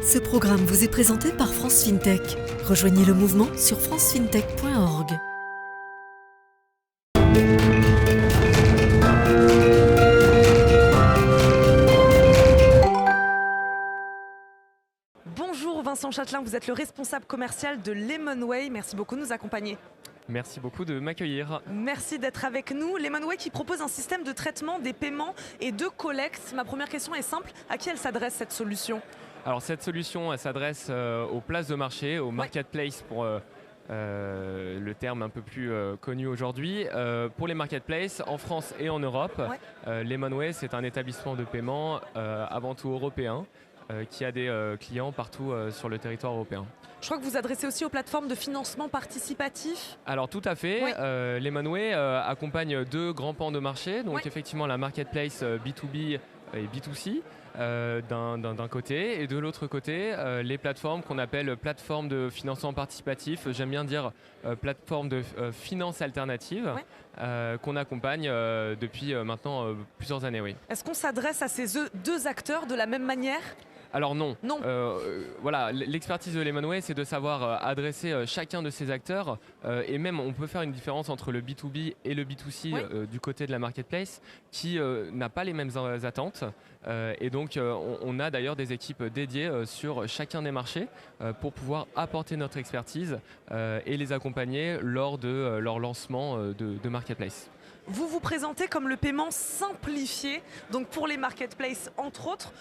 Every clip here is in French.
Ce programme vous est présenté par France FinTech. Rejoignez le mouvement sur francefintech.org. Bonjour Vincent Châtelain, vous êtes le responsable commercial de Lemonway. Merci beaucoup de nous accompagner. Merci beaucoup de m'accueillir. Merci d'être avec nous. Lemonway qui propose un système de traitement des paiements et de collecte. Ma première question est simple, à qui elle s'adresse cette solution ? Alors cette solution, elle s'adresse aux places de marché, aux marketplaces pour le terme un peu plus connu aujourd'hui. Pour les marketplaces, en France et en Europe, Lemonway, c'est un établissement de paiement avant tout européen qui a des clients partout sur le territoire européen. Je crois que vous adressez aussi aux plateformes de financement participatif. Alors tout à fait, Lemonway accompagne deux grands pans de marché, donc effectivement la marketplace B2B et B2C d'un côté, et de l'autre côté les plateformes qu'on appelle plateformes de financement participatif, j'aime bien dire plateformes de finance alternative qu'on accompagne depuis maintenant plusieurs années. Oui. Est-ce qu'on s'adresse à ces deux acteurs de la même manière ? Alors non. Non. Voilà, l'expertise de Lemonway, c'est de savoir adresser chacun de ces acteurs et même on peut faire une différence entre le B2B et le B2C du côté de la marketplace qui n'a pas les mêmes attentes et donc on a d'ailleurs des équipes dédiées sur chacun des marchés pour pouvoir apporter notre expertise et les accompagner lors de leur lancement de marketplace. Vous vous présentez comme le paiement simplifié, donc pour les marketplaces entre autres.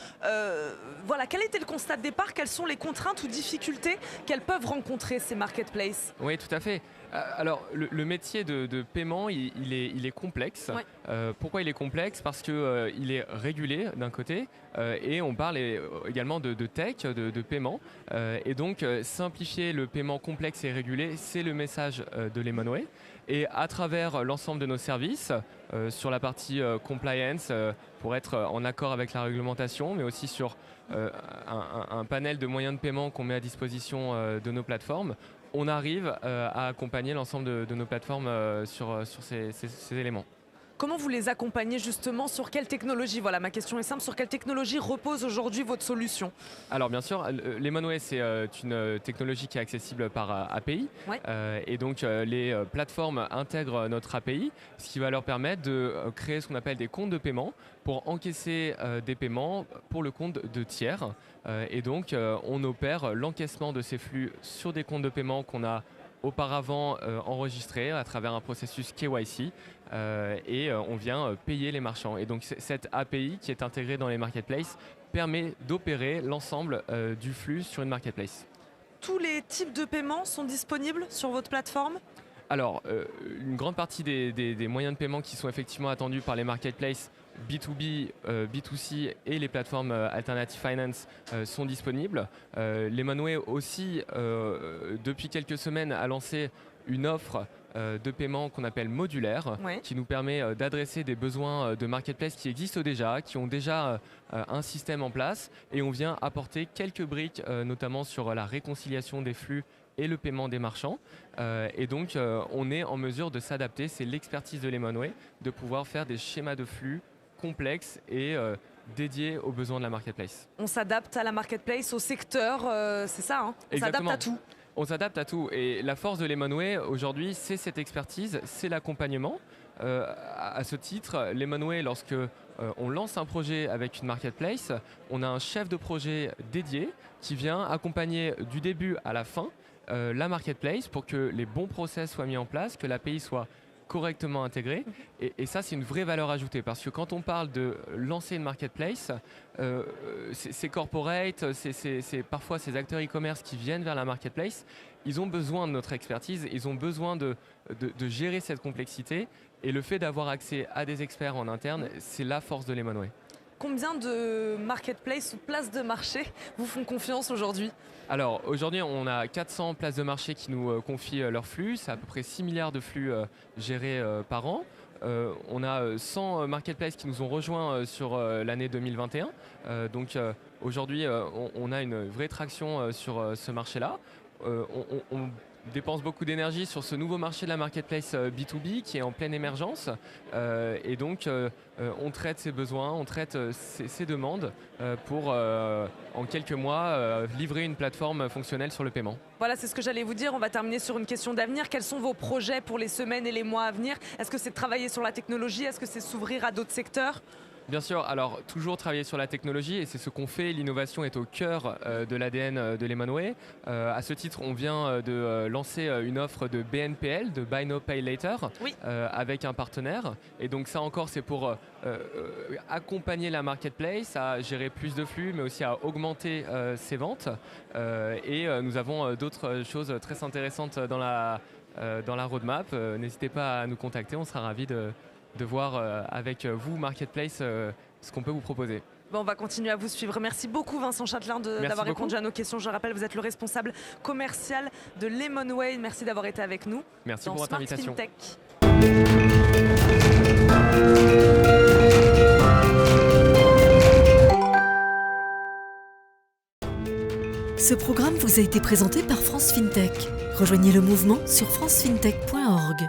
Voilà, quel était le constat de départ ? Quelles sont les contraintes ou difficultés qu'elles peuvent rencontrer ces marketplaces ? Oui, tout à fait. Alors, le métier de paiement, il est complexe. Pourquoi il est complexe ? Parce qu'il est régulé d'un côté et on parle également de tech, de paiement. Et donc, simplifier le paiement complexe et régulé, c'est le message de Lemonway. Et à travers l'ensemble de nos services, sur la partie compliance, pour être en accord avec la réglementation, mais aussi sur un panel de moyens de paiement qu'on met à disposition de nos plateformes, on arrive à accompagner l'ensemble de nos plateformes sur ces éléments. Comment vous les accompagnez justement ? Sur quelle technologie ? Voilà, ma question est simple. Sur quelle technologie repose aujourd'hui votre solution ? Alors bien sûr, Lemonway, c'est une technologie qui est accessible par API. Et donc les plateformes intègrent notre API, ce qui va leur permettre de créer ce qu'on appelle des comptes de paiement pour encaisser des paiements pour le compte de tiers. Et donc on opère l'encaissement de ces flux sur des comptes de paiement qu'on a auparavant enregistrés à travers un processus KYC et on vient payer les marchands. Et donc cette API qui est intégrée dans les marketplaces permet d'opérer l'ensemble du flux sur une marketplace. Tous les types de paiements sont disponibles sur votre plateforme ? Alors, une grande partie des moyens de paiement qui sont effectivement attendus par les marketplaces B2B, B2C et les plateformes Alternative Finance sont disponibles. Lemonway aussi, depuis quelques semaines, a lancé une offre de paiement qu'on appelle modulaire, qui nous permet d'adresser des besoins de marketplace qui existent déjà, qui ont déjà un système en place, et on vient apporter quelques briques, notamment sur la réconciliation des flux et le paiement des marchands. Et donc, on est en mesure de s'adapter. C'est l'expertise de Lemonway de pouvoir faire des schémas de flux complexes et dédiés aux besoins de la marketplace. On s'adapte à la marketplace, au secteur, c'est ça, hein ? On s'adapte à tout. On s'adapte à tout. Et la force de Lemonway aujourd'hui, c'est cette expertise, c'est l'accompagnement. À ce titre, Lemonway, lorsque on lance un projet avec une marketplace, on a un chef de projet dédié qui vient accompagner du début à la fin la marketplace pour que les bons process soient mis en place, que l'API soit correctement intégrée. Et ça, c'est une vraie valeur ajoutée parce que quand on parle de lancer une marketplace, c'est corporate, c'est parfois ces acteurs e-commerce qui viennent vers la marketplace. Ils ont besoin de notre expertise, ils ont besoin de gérer cette complexité. Et le fait d'avoir accès à des experts en interne, c'est la force de Lemonway. Combien de marketplaces ou places de marché vous font confiance aujourd'hui ? Alors aujourd'hui, on a 400 places de marché qui nous confient leurs flux. C'est à peu près 6 milliards de flux gérés par an. On a 100 marketplaces qui nous ont rejoints sur l'année 2021. Donc aujourd'hui, on a une vraie traction sur ce marché-là. On dépense beaucoup d'énergie sur ce nouveau marché de la marketplace B2B qui est en pleine émergence. Et donc, on traite ses besoins, on traite ses demandes pour, en quelques mois, livrer une plateforme fonctionnelle sur le paiement. Voilà, c'est ce que j'allais vous dire. On va terminer sur une question d'avenir. Quels sont vos projets pour les semaines et les mois à venir? Est-ce que c'est de travailler sur la technologie? Est-ce que c'est s'ouvrir à d'autres secteurs? Bien sûr, alors toujours travailler sur la technologie et c'est ce qu'on fait. L'innovation est au cœur de l'ADN de Lemonway. À ce titre, on vient de lancer une offre de BNPL, de Buy Now Pay Later, Oui. avec un partenaire. Et donc ça encore, c'est pour accompagner la marketplace à gérer plus de flux, mais aussi à augmenter ses ventes. Et nous avons d'autres choses très intéressantes dans la roadmap. N'hésitez pas à nous contacter, on sera ravis de voir avec vous, Marketplace, ce qu'on peut vous proposer. Bon, on va continuer à vous suivre. Merci beaucoup Vincent Châtelain d'avoir répondu à nos questions. Je rappelle, vous êtes le responsable commercial de Lemonway. Merci d'avoir été avec nous. Merci dans pour votre Smart invitation. FinTech. Ce programme vous a été présenté par France FinTech. Rejoignez le mouvement sur francefintech.org.